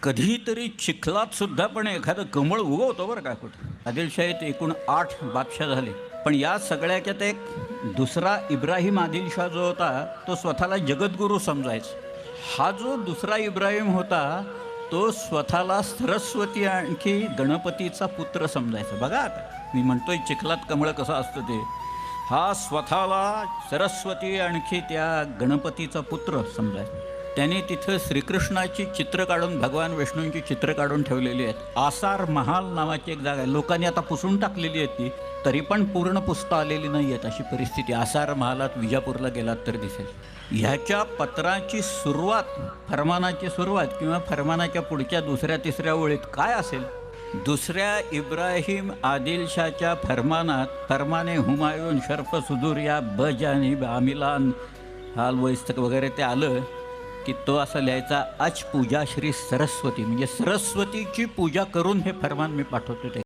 कधीतरी चिखलात सुद्धा पण एखादं कमळ उगवतो बरं का कुठं. आदिलशाहीत एकूण 8 बादशाह झाले, पण या सगळ्याच्यात एक दुसरा इब्राहिम आदिलशाह जो होता तो स्वतःला जगद्गुरू समजायचा. हा जो दुसरा इब्राहिम होता तो स्वतःला सरस्वती आणखी गणपतीचा पुत्र समजायचा. बघा आता मी म्हणतोय चिखलात कमळ कसं असतं ते. हा स्वतःला सरस्वती आणखी त्या गणपतीचा पुत्र समजायचा. त्याने तिथं श्रीकृष्णाची चित्र काढून भगवान विष्णूंची चित्र काढून ठेवलेली आहेत. आसार महाल नावाची एक जागा आहे, लोकांनी आता पुसून टाकलेली आहे ती, तरी पण पूर्ण पुसता आलेली नाही आहेत अशी परिस्थिती. आसार महालात विजापूरला गेलात तर दिसेल. ह्याच्या पत्राची सुरुवात, फरमानाची सुरुवात किंवा फरमानाच्या पुढच्या दुसऱ्या तिसऱ्या ओळीत काय असेल. दुसऱ्या इब्राहिम आदिलशाच्या फरमानात फरमाने हुमायून शर्फ सुदूर या बजानिब आमिलान हाल वैस्तक वगैरे ते आलं की तो असं लिहायचा, अच पूजा श्री सरस्वती, म्हणजे सरस्वतीची पूजा करून हे फरमान मी पाठवतो ते.